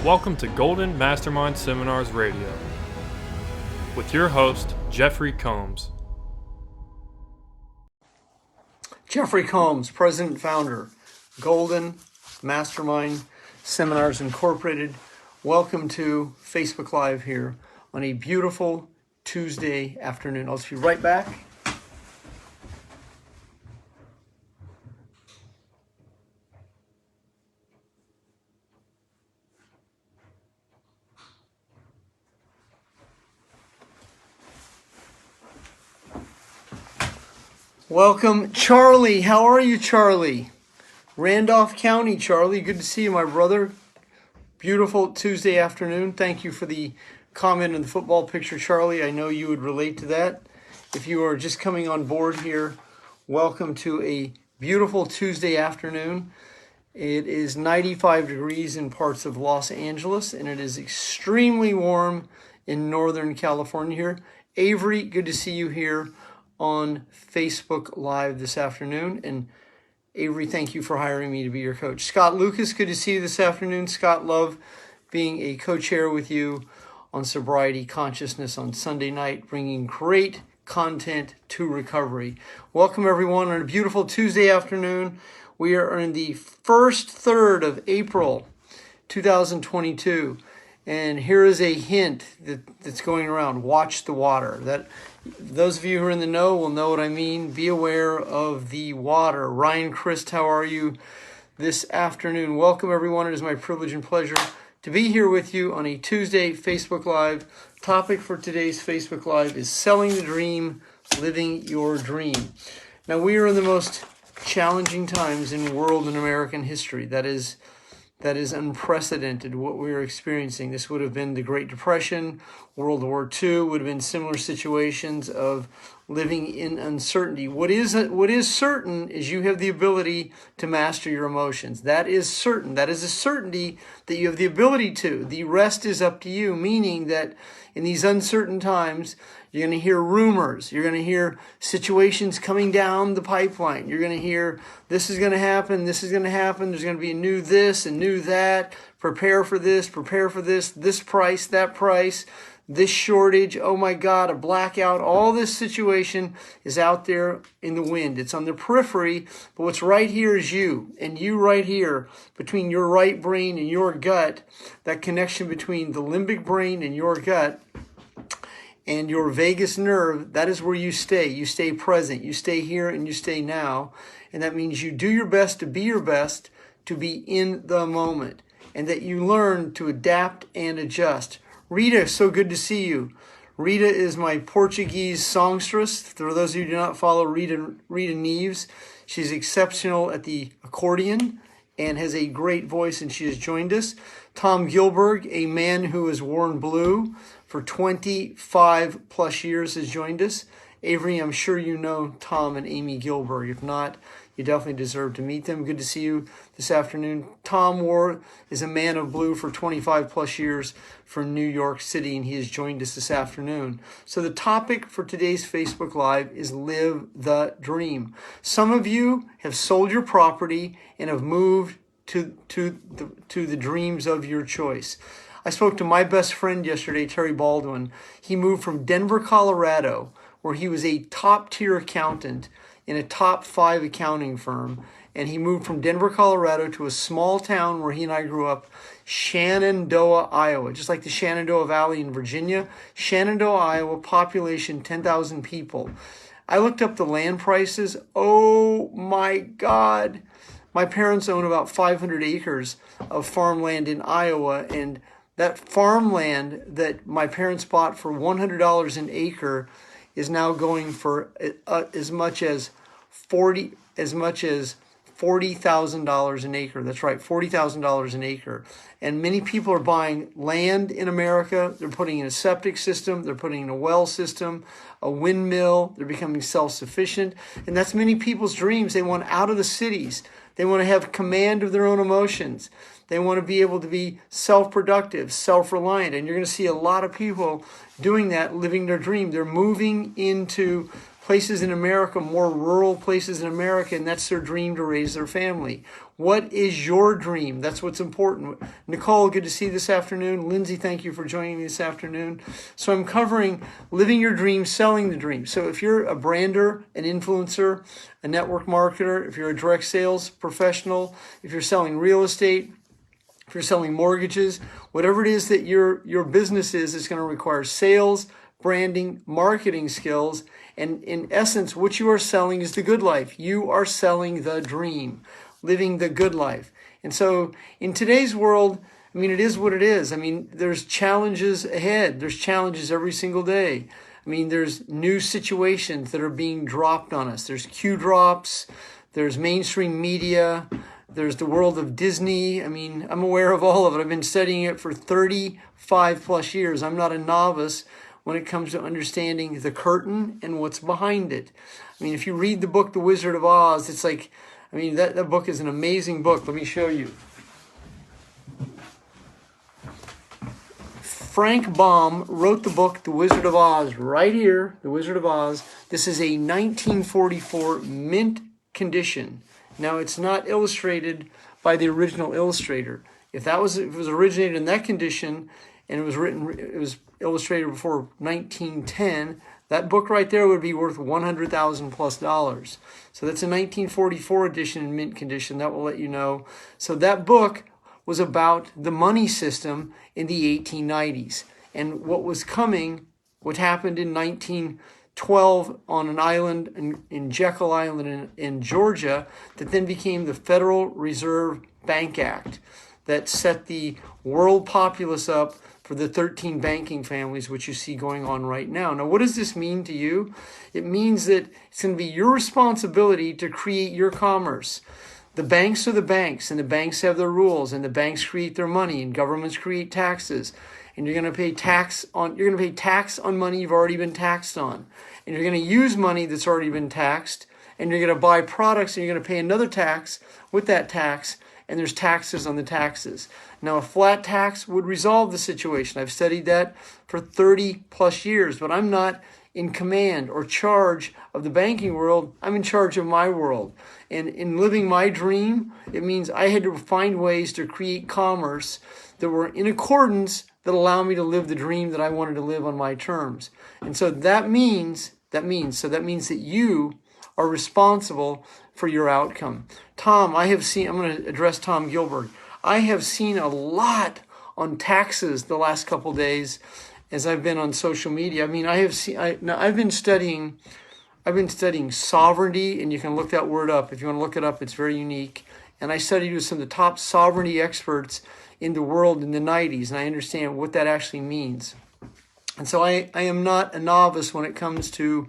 Welcome to Golden Mastermind Seminars Radio with your host, Jeffrey Combs. Jeffery Combs, President and Founder, Golden Mastermind Seminars Incorporated. Welcome to Facebook Live here on a beautiful Tuesday afternoon. I'll just be right back. Welcome, Charlie. How are you, Charlie? Randolph County, Charlie. Good to see you, my brother. Beautiful Tuesday afternoon. Thank you for the comment in the football picture, Charlie. I know you would relate to that. If you are just coming on board here, welcome to a beautiful Tuesday afternoon. It is 95 degrees in parts of Los Angeles, and it is extremely warm in Northern California here. Avery, good to see you here on Facebook Live this afternoon. And Avery, thank you for hiring me to be your coach. Scott Lucas, good to see you this afternoon. Scott, love being a co-chair with you on Sobriety Consciousness on Sunday night, bringing great content to recovery. Welcome everyone on a beautiful Tuesday afternoon. We are in the first third of April 2022. And here is a hint that's going around. Watch the water. Those of you who are in the know will know what I mean. Be aware of the water. Ryan Christ, how are you this afternoon? Welcome, everyone. It is my privilege and pleasure to be here with you on a Tuesday Facebook Live. Topic for today's Facebook Live is selling the dream, living your dream. Now, we are in the most challenging times in world and American history. That is unprecedented, what we are experiencing. This would have been the Great Depression, World War II, would have been similar situations of living in uncertainty. What is certain is you have the ability to master your emotions. That is certain. That is a certainty that you have the ability to. The rest is up to you, meaning that in these uncertain times, you're going to hear rumors. You're going to hear situations coming down the pipeline. You're going to hear this is going to happen, this is going to happen. There's going to be a new this and new that. Prepare for this, this price, that price, this shortage. Oh my God, a blackout. All this situation is out there in the wind. It's on the periphery, but what's right here is you. And you right here, between your right brain and your gut, that connection between the limbic brain and your gut, and your vagus nerve, that is where you stay. You stay present. You stay here and you stay now. And that means you do your best to be your best, to be in the moment. And that you learn to adapt and adjust. Rita, so good to see you. Rita is my Portuguese songstress. For those of you who do not follow Rita Neves, she's exceptional at the accordion and has a great voice, and she has joined us. Tom Gilberg, a man who has worn blue for 25 plus years, has joined us. Avery, I'm sure you know Tom and Amy Gilberg. If not, you definitely deserve to meet them. Good to see you this afternoon. Tom is a man of blue for 25 plus years from New York City, and he has joined us this afternoon. So the topic for today's Facebook Live is live the dream. Some of you have sold your property and have moved to the dreams of your choice. I spoke to my best friend yesterday, Terry Baldwin. He moved from Denver, Colorado, where he was a top-tier accountant in a top 5 accounting firm. And he moved from Denver, Colorado to a small town where he and I grew up, Shenandoah, Iowa, just like the Shenandoah Valley in Virginia. Shenandoah, Iowa, population 10,000 people. I looked up the land prices. Oh my God. My parents own about 500 acres of farmland in Iowa, and that farmland that my parents bought for $100 an acre is now going for as much as $40,000 an acre. That's right, $40,000 an acre. And many people are buying land in America. They're putting in a septic system. They're putting in a well system, a windmill. They're becoming self-sufficient. And that's many people's dreams. They want out of the cities. They want to have command of their own emotions. They want to be able to be self-productive, self-reliant. And you're going to see a lot of people doing that, living their dream. They're moving into places in America, more rural places in America, and that's their dream to raise their family. What is your dream? That's what's important. Nicole, good to see you this afternoon. Lindsay, thank you for joining me this afternoon. So I'm covering living your dream, selling the dream. So if you're a brander, an influencer, a network marketer, if you're a direct sales professional, if you're selling real estate, if you're selling mortgages, whatever it is that your business is, it's going to require sales, branding, marketing skills. And in essence, what you are selling is the good life. You are selling the dream, living the good life. And so in today's world, I mean, it is what it is. I mean, there's challenges ahead. There's challenges every single day. I mean, there's new situations that are being dropped on us. There's Q drops. There's mainstream media. There's the world of Disney. I mean, I'm aware of all of it. I've been studying it for 35 plus years. I'm not a novice when it comes to understanding the curtain and what's behind it. I mean, if you read the book, The Wizard of Oz, it's like, I mean, that book is an amazing book. Let me show you. Frank Baum wrote the book, The Wizard of Oz, right here, The Wizard of Oz. This is a 1944 mint condition. Now, it's not illustrated by the original illustrator. If it was originated in that condition and it was illustrated before 1910, that book right there would be worth $100,000 plus. So that's a 1944 edition in mint condition. That will let you know. So that book was about the money system in the 1890s and what happened in 1912 on an island in Jekyll Island in Georgia that then became the Federal Reserve Bank Act that set the world populace up for the 13 banking families, which you see going on right now. Now, what does this mean to you? It means that it's going to be your responsibility to create your commerce. The banks are the banks, and the banks have their rules, and the banks create their money, and governments create taxes. And you're going to pay tax on money you've already been taxed on. And you're going to use money that's already been taxed, and you're going to buy products, and you're going to pay another tax with that tax, and there's taxes on the taxes. Now, a flat tax would resolve the situation. I've studied that for 30 plus years, but I'm not in command or charge of the banking world. I'm in charge of my world. And in living my dream, it means I had to find ways to create commerce that were in accordance that allow me to live the dream that I wanted to live on my terms. And so that means that you are responsible for your outcome. Tom, I'm going to address Tom Gilbert. I have seen a lot on taxes the last couple days as I've been on social media. I mean, I've been studying sovereignty, and you can look that word up. If you want to look it up, it's very unique. And I studied with some of the top sovereignty experts in the world in the 90s, and I understand what that actually means. And so I am not a novice when it comes to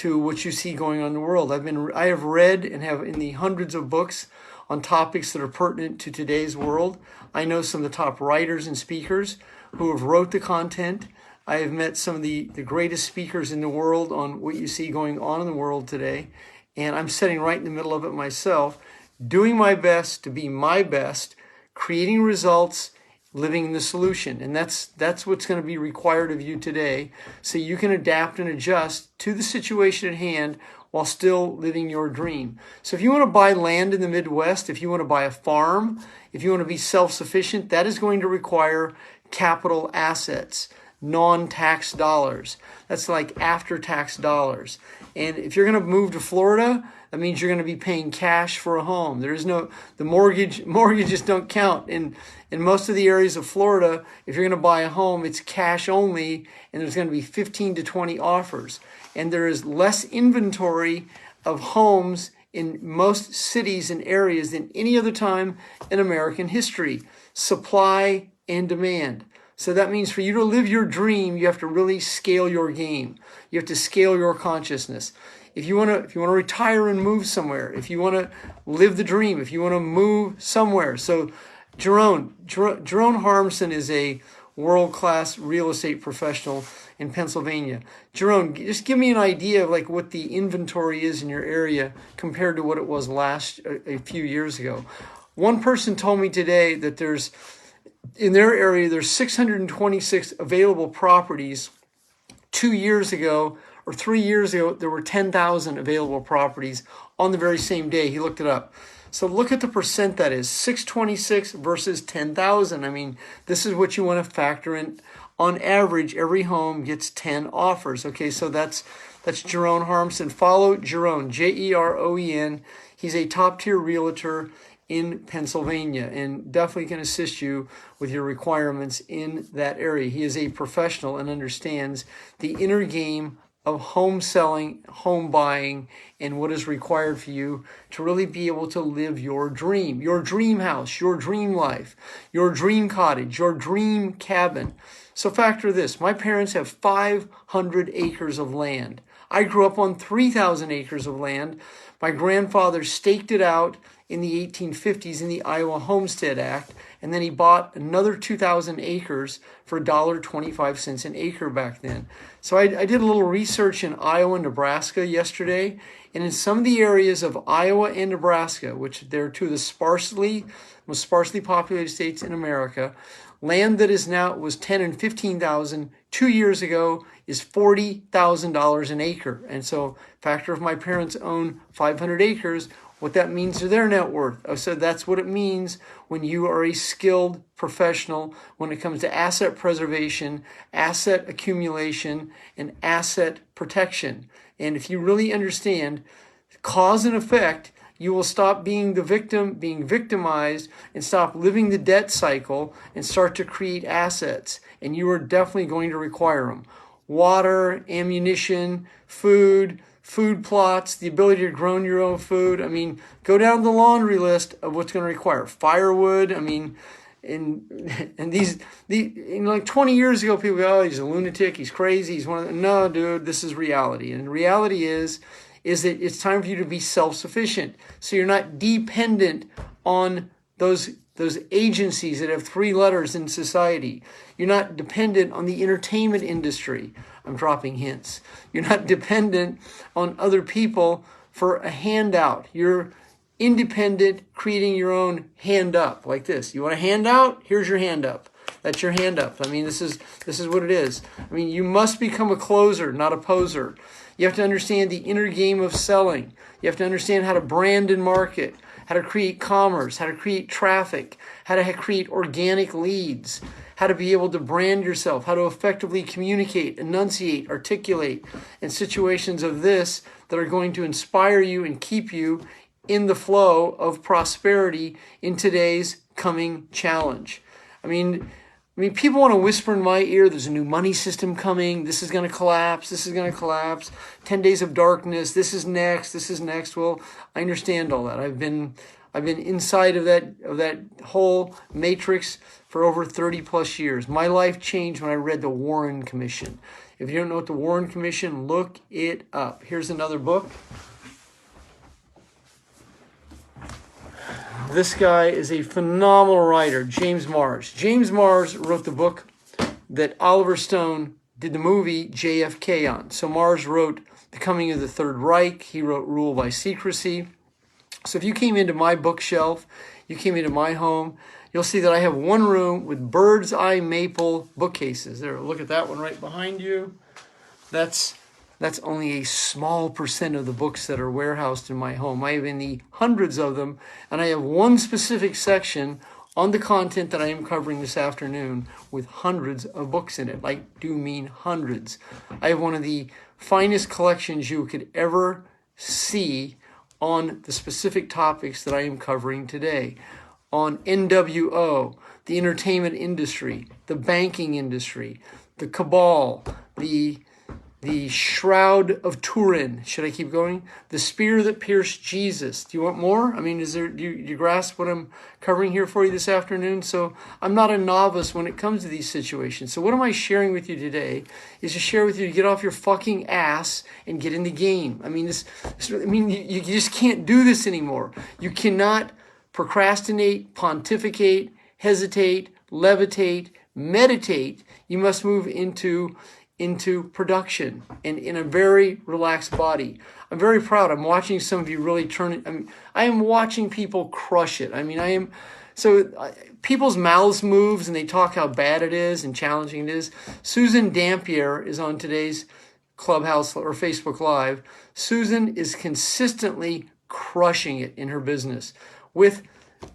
what you see going on in the world. I have read and have in the hundreds of books on topics that are pertinent to today's world. I know some of the top writers and speakers who have wrote the content. I have met some of the greatest speakers in the world on what you see going on in the world today. And I'm sitting right in the middle of it myself, doing my best to be my best, creating results, living in the solution. And that's what's going to be required of you today, so you can adapt and adjust to the situation at hand while still living your dream. So if you want to buy land in the Midwest, if you want to buy a farm, if you want to be self-sufficient, that is going to require capital assets, non-tax dollars. That's like after-tax dollars. And if you're going to move to Florida, that means you're going to be paying cash for a home. The mortgages don't count. In most of the areas of Florida, if you're going to buy a home, it's cash only, and there's going to be 15 to 20 offers. And there is less inventory of homes in most cities and areas than any other time in American history. Supply and demand. So that means for you to live your dream, you have to really scale your game. You have to scale your consciousness. If you want to retire and move somewhere, if you want to live the dream, if you want to move somewhere. So Jerome Harmson is a world-class real estate professional in Pennsylvania. Jerome, just give me an idea of like what the inventory is in your area compared to what it was a few years ago. One person told me today that in their area, there's 626 available properties. 2 years ago, or 3 years ago, there were 10,000 available properties on the very same day. He looked it up. So look at the percent that is, 626 versus 10,000. I mean, this is what you want to factor in. On average, every home gets 10 offers. Okay, so that's Jerome Harmson. Follow Jerome, Jeroen. He's a top-tier realtor in Pennsylvania and definitely can assist you with your requirements in that area. He is a professional and understands the inner game of home selling, home buying, and what is required for you to really be able to live your dream house, your dream life, your dream cottage, your dream cabin. So factor this. My parents have 500 acres of land. I grew up on 3,000 acres of land. My grandfather staked it out in the 1850s in the Iowa Homestead Act, and then he bought another 2,000 acres for $1.25 an acre back then. So I did a little research in Iowa and Nebraska yesterday, and in some of the areas of Iowa and Nebraska, which they're two of the most sparsely populated states in America, land that is now was 10 and 15,000 2 years ago is $40,000 an acre. And so factor if my parents own 500 acres, what that means to their net worth. So that's what it means when you are a skilled professional when it comes to asset preservation, asset accumulation, and asset protection. And if you really understand cause and effect, you will stop being the victim, being victimized, and stop living the debt cycle and start to create assets. And you are definitely going to require them. Water, ammunition, food plots, the ability to grow your own food. I mean, go down the laundry list of what's going to require. Firewood, I mean, and these like 20 years ago, people go, oh, he's a lunatic, he's crazy, he's one of the... No, dude, this is reality. And the reality is that it's time for you to be self-sufficient. So you're not dependent on those agencies that have 3 letters in society. You're not dependent on the entertainment industry. I'm dropping hints. You're not dependent on other people for a handout. You're independent, creating your own hand up like this. You want a handout? Here's your hand up. That's your hand up. I mean, this is what it is. I mean, you must become a closer, not a poser. You have to understand the inner game of selling. You have to understand how to brand and market, how to create commerce, how to create traffic, how to create organic leads, how to be able to brand yourself, how to effectively communicate, enunciate, articulate in situations of this that are going to inspire you and keep you in the flow of prosperity in today's coming challenge. I mean, people want to whisper in my ear, there's a new money system coming, this is going to collapse, this is going to collapse, 10 days of darkness, this is next. Well, I understand all that. I've been inside of that whole matrix for over 30 plus years. My life changed when I read the Warren Commission. If you don't know what the Warren Commission, look it up. Here's another book. This guy is a phenomenal writer, James Mars. James Mars wrote the book that Oliver Stone did the movie JFK on. So Mars wrote The Coming of the Third Reich. He wrote Rule by Secrecy. So if you came into my bookshelf, you came into my home, you'll see that I have one room with bird's eye maple bookcases. There, look at that one right behind you. That's only a small percent of the books that are warehoused in my home. I have in the hundreds of them, and I have one specific section on the content that I am covering this afternoon with hundreds of books in it. I do mean hundreds. I have one of the finest collections you could ever see on the specific topics that I am covering today. On NWO, the entertainment industry, the banking industry, the cabal, the Shroud of Turin. Should I keep going? The spear that pierced Jesus. Do you want more? I mean, do you grasp what I'm covering here for you this afternoon? So I'm not a novice when it comes to these situations. So what am I sharing with you today is to share with you to get off your fucking ass and get in the game. I mean, you just can't do this anymore. You cannot procrastinate, pontificate, hesitate, levitate, meditate. You must move into production and in a very relaxed body. I'm very proud. I'm watching some of you really turn it. I am watching people crush it. I mean, people's mouths moves and they talk how bad it is and challenging it is. Susan Dampier is on today's Clubhouse or Facebook Live, Susan is consistently crushing it in her business with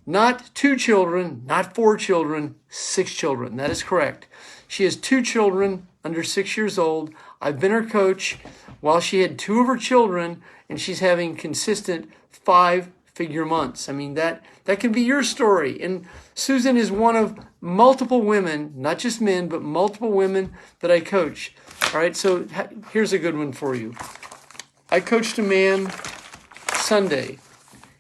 not 2 children, not 4 children, 6 children. That is correct. She has 2 children under 6 years old. I've been her coach while she had 2 of her children, and she's having consistent 5-figure months. I mean, that can be your story. And Susan is one of multiple women, not just men, but multiple women that I coach. All right, so here's a good one for you. I coached a man Sunday.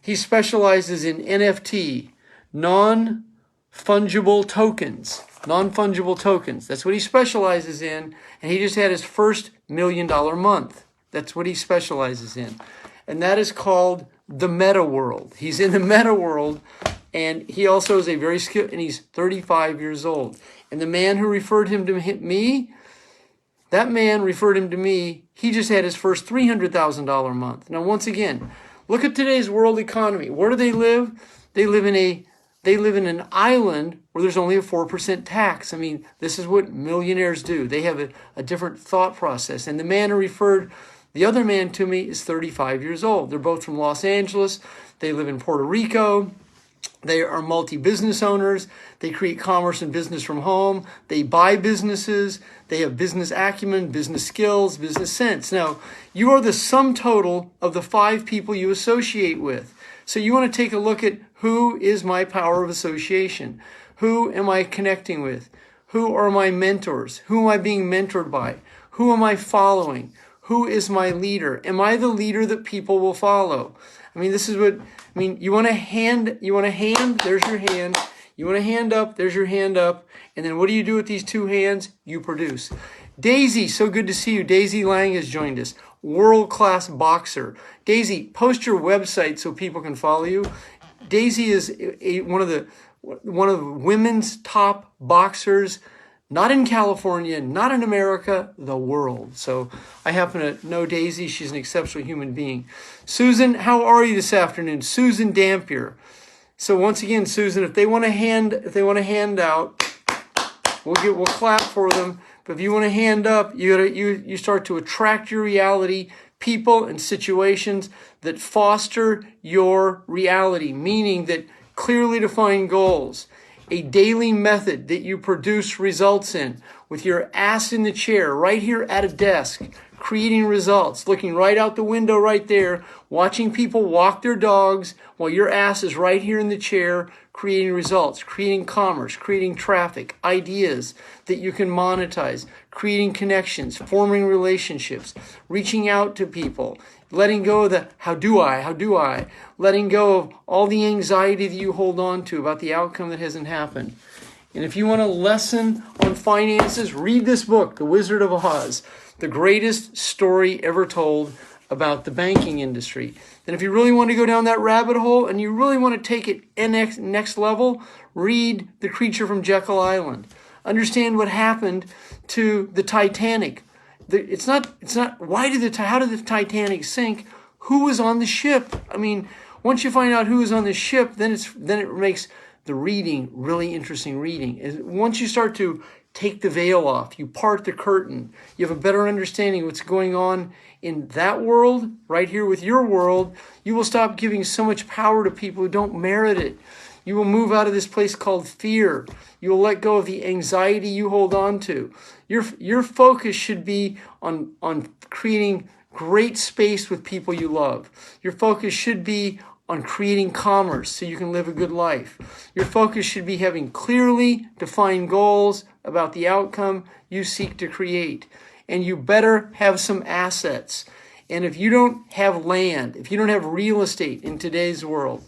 He specializes in NFT, non-fungible tokens. Non-fungible tokens. That's what he specializes in. And he just had his first $1 million month. That's what he specializes in. And that is called the meta world. He's in the meta world, and he also is a very skilled, and he's 35 years old. And the man who referred him to me, that man referred him to me, he just had his first $300,000 month. Now, once again, look at today's world economy. Where do they live? They live in an island where there's only a 4% tax. I mean, this is what millionaires do. They have a different thought process. And the man who referred the other man to me is 35 years old. They're both from Los Angeles. They live in Puerto Rico. They are multi-business owners. They create commerce and business from home. They buy businesses. They have business acumen, business skills, business sense. Now, you are the sum total of the 5 people you associate with. So you want to take a look at who is my power of association. Who am I connecting with? Who are my mentors? Who am I being mentored by? Who am I following? Who is my leader? Am I the leader that people will follow? I mean, this is what, I mean, you want a hand, there's your hand. You want a hand up, there's your hand up. And then what do you do with these 2 hands? You produce. Daisy, so good to see you. Daisy Lang has joined us. World-class boxer. Daisy, post your website so people can follow you. Daisy is one of women's top boxers, not in California, not in America, the world. So I happen to know Daisy. She's an exceptional human being. Susan, how are you this afternoon? Susan Dampier. So once again, Susan, if they want a hand out, we'll clap for them. But if you want a hand up, you start to attract your reality, people and situations that foster your reality, meaning that clearly defined goals, a daily method that you produce results in with your ass in the chair right here at a desk, creating results, looking right out the window right there, watching people walk their dogs while your ass is right here in the chair, creating results, creating commerce, creating traffic, ideas that you can monetize, creating connections, forming relationships, reaching out to people, letting go of the how do I, letting go of all the anxiety that you hold on to about the outcome that hasn't happened. And if you want a lesson on finances, read this book, The Wizard of Oz, the greatest story ever told about the banking industry. And if you really want to go down that rabbit hole and you really want to take it next level, read The Creature from Jekyll Island. Understand what happened to the Titanic. It's not how did the Titanic sink? Who was on the ship? I mean, once you find out who was on the ship, then it makes the reading really interesting reading. And once you start to take the veil off, you part the curtain, you have a better understanding of what's going on in that world, right here with your world, you will stop giving so much power to people who don't merit it. You will move out of this place called fear. You will let go of the anxiety you hold on to. Your focus should be on creating great space with people you love. Your focus should be on creating commerce so you can live a good life. Your focus should be having clearly defined goals about the outcome you seek to create. And you better have some assets. And if you don't have land, if you don't have real estate in today's world,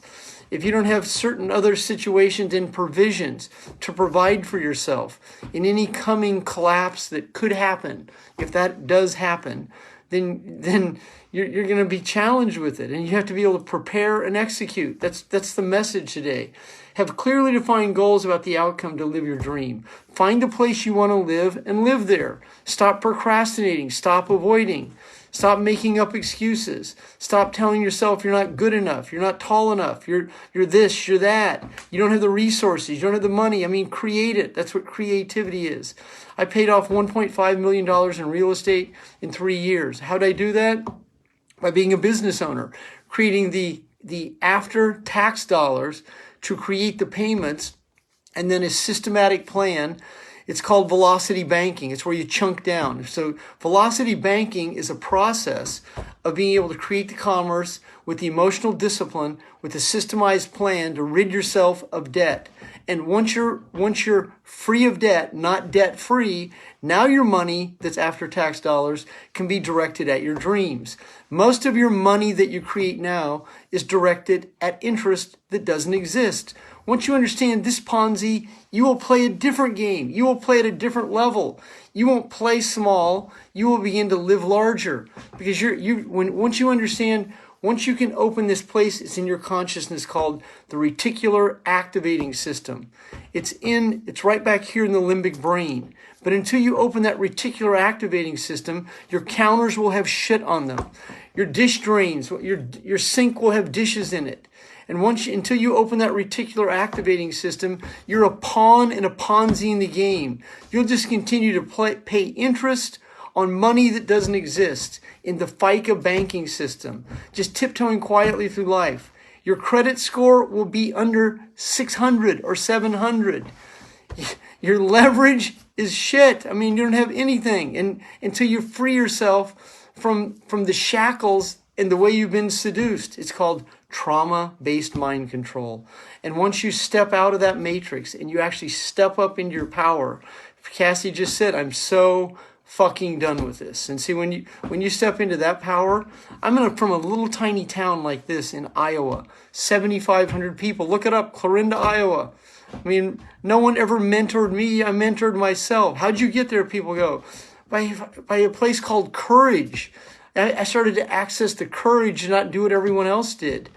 if you don't have certain other situations and provisions to provide for yourself in any coming collapse that could happen, if that does happen, then you're going to be challenged with it, and you have to be able to prepare and execute. That's the message today. Have clearly defined goals about the outcome to live your dream. Find the place you want to live and live there. Stop procrastinating. Stop avoiding. Stop making up excuses. Stop telling yourself you're not good enough. You're not tall enough. You're this, you're that. You don't have the resources. You don't have the money. I mean, create it. That's what creativity is. I paid off $1.5 million in real estate in 3 years. How did I do that? By being a business owner, creating the after tax dollars to create the payments, and then a systematic plan. It's called velocity banking. It's where you chunk down. So velocity banking is a process of being able to create the commerce with the emotional discipline, with a systemized plan to rid yourself of debt. And once you're free of debt, not debt free, now your money that's after tax dollars can be directed at your dreams. Most of your money that you create now is directed at interest that doesn't exist. Once you understand this Ponzi, you will play a different game. You will play at a different level. You won't play small. You will begin to live larger, because once you understand, once you can open this place, it's in your consciousness, called the reticular activating system. It's right back here in the limbic brain. But until you open that reticular activating system, your counters will have shit on them. Your dish drains, your sink will have dishes in it. And until you open that reticular activating system, you're a pawn in a Ponzi in the game. You'll just continue to pay interest on money that doesn't exist in the FICA banking system, just tiptoeing quietly through life. Your credit score will be under 600 or 700. Your leverage is shit. I mean, you don't have anything. And until you free yourself from the shackles and the way you've been seduced. It's called trauma-based mind control. And once you step out of that matrix and you actually step up into your power, Cassie just said, I'm so fucking done with this. And see, when you step into that power, from a little tiny town like this in Iowa, 7,500 people. Look it up, Clarinda, Iowa. I mean, no one ever mentored me. I mentored myself. How'd you get there? People go, by a place called courage. I started to access the courage to not do what everyone else did.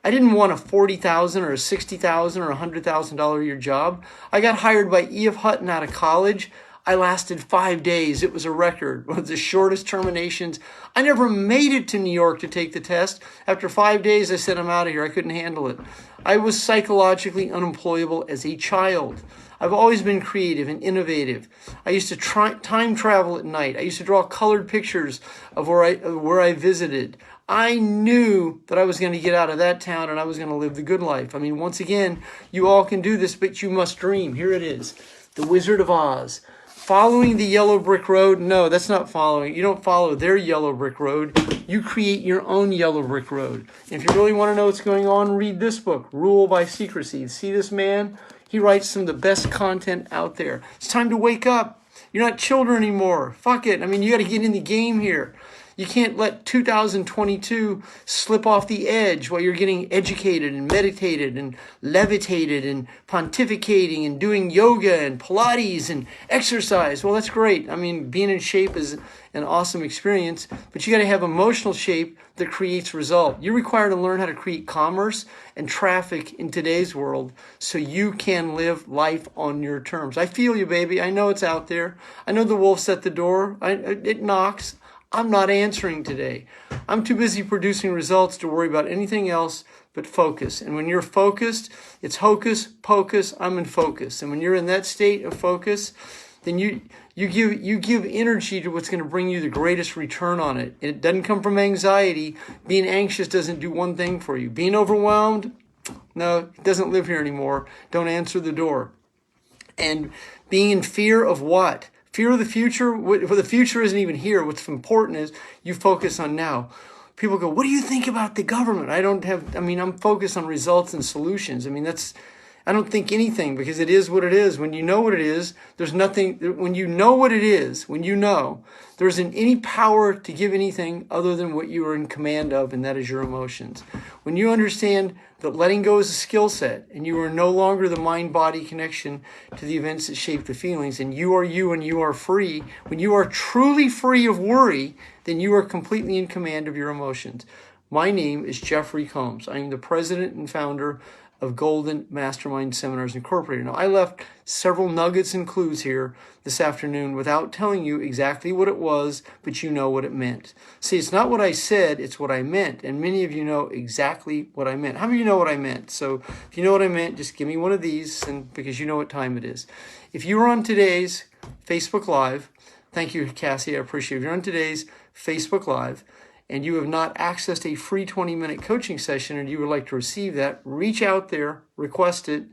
I didn't want a $40,000 or a $60,000 or $100,000 a year job. I got hired by E.F. Hutton out of college. I lasted 5 days. It was a record. One of the shortest terminations. I never made it to New York to take the test. After 5 days, I said, I'm out of here. I couldn't handle it. I was psychologically unemployable as a child. I've always been creative and innovative. I used to time travel at night. I used to draw colored pictures of where I visited. I knew that I was going to get out of that town and I was going to live the good life. I mean, once again, you all can do this, but you must dream. Here it is. The Wizard of Oz. Following the yellow brick road? No, that's not following. You don't follow their yellow brick road. You create your own yellow brick road. And if you really want to know what's going on, read this book, Rule by Secrecy. See this man? He writes some of the best content out there. It's time to wake up. You're not children anymore. Fuck it. I mean, you got to get in the game here. You can't let 2022 slip off the edge while you're getting educated and meditated and levitated and pontificating and doing yoga and Pilates and exercise. Well, that's great. I mean, being in shape is an awesome experience, but you got to have emotional shape that creates result. You're required to learn how to create commerce and traffic in today's world so you can live life on your terms. I feel you, baby. I know it's out there. I know the wolf's at the door. It knocks. I'm not answering today. I'm too busy producing results to worry about anything else but focus. And when you're focused, it's hocus pocus, I'm in focus. And when you're in that state of focus, then you give energy to what's going to bring you the greatest return on it. And it doesn't come from anxiety. Being anxious doesn't do one thing for you. Being overwhelmed, no, it doesn't live here anymore. Don't answer the door. And being in fear of what? Fear of the future? Well, the future isn't even here. What's important is you focus on now. People go, what do you think about the government? I'm focused on results and solutions. I don't think anything, because it is what it is. When you know what it is, there's nothing. When you know what it is, there isn't any power to give anything other than what you are in command of, and that is your emotions. When you understand that letting go is a skill set, and you are no longer the mind-body connection to the events that shape the feelings, and you and you are free, when you are truly free of worry, then you are completely in command of your emotions. My name is Jeffery Combs. I am the president and founder of Golden Mastermind Seminars Incorporated. Now, I left several nuggets and clues here this afternoon without telling you exactly what it was, but you know what it meant. See, it's not what I said, it's what I meant. And many of you know exactly what I meant. How many of you know what I meant? So if you know what I meant, just give me one of these, and because you know what time it is. If you were on today's Facebook Live, thank you, Cassie, I appreciate it. If you're on today's Facebook Live, and you have not accessed a free 20-minute coaching session and you would like to receive that, reach out there, request it,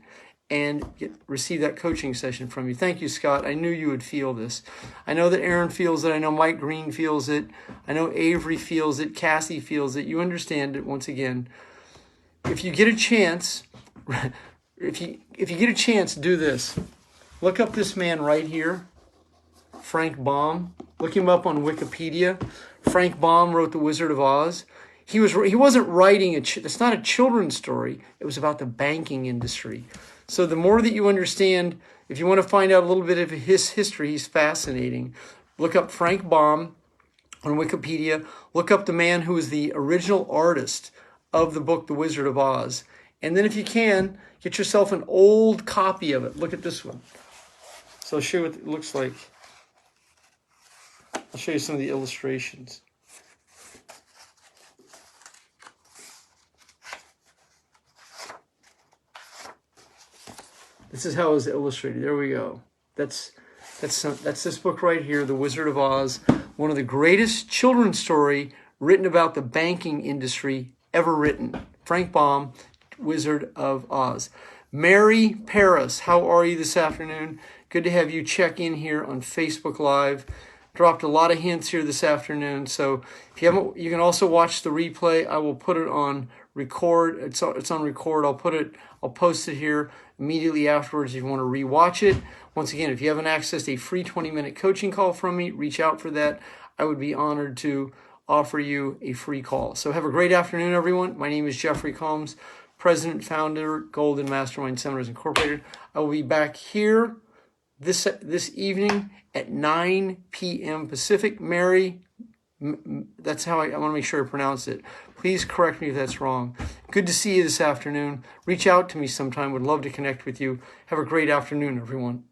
and receive that coaching session from you. Thank you, Scott. I knew you would feel this. I know that Aaron feels it. I know Mike Green feels it. I know Avery feels it. Cassie feels it. You understand it once again. If you get a chance, if you get a chance, do this. Look up this man right here, Frank Baum. Look him up on Wikipedia. Frank Baum wrote The Wizard of Oz. He wasn't writing it's not a children's story. It was about the banking industry. So the more that you understand, if you want to find out a little bit of his history, he's fascinating. Look up Frank Baum on Wikipedia. Look up the man who was the original artist of the book The Wizard of Oz. And then if you can, get yourself an old copy of it. Look at this one. So I'll show you what it looks like. I'll show you some of the illustrations. This is how it was illustrated. There we go. That's this book right here, The Wizard of Oz, one of the greatest children's story written about the banking industry ever written. Frank Baum, Wizard of Oz. Mary Paris, how are you this afternoon? Good to have you check in here on Facebook Live. Dropped a lot of hints here this afternoon. So if you haven't, you can also watch the replay. I will put it on record. It's on record. I'll post it here immediately afterwards if you want to rewatch it. Once again, if you haven't accessed a free 20-minute coaching call from me, reach out for that. I would be honored to offer you a free call. So have a great afternoon, everyone. My name is Jeffrey Combs, President, Founder, Golden Mastermind Seminars Incorporated. I will be back here this evening at 9 p.m. Pacific. Mary, that's how I want to make sure I pronounce it. Please correct me if that's wrong. Good to see you this afternoon. Reach out to me sometime. Would love to connect with you. Have a great afternoon, everyone.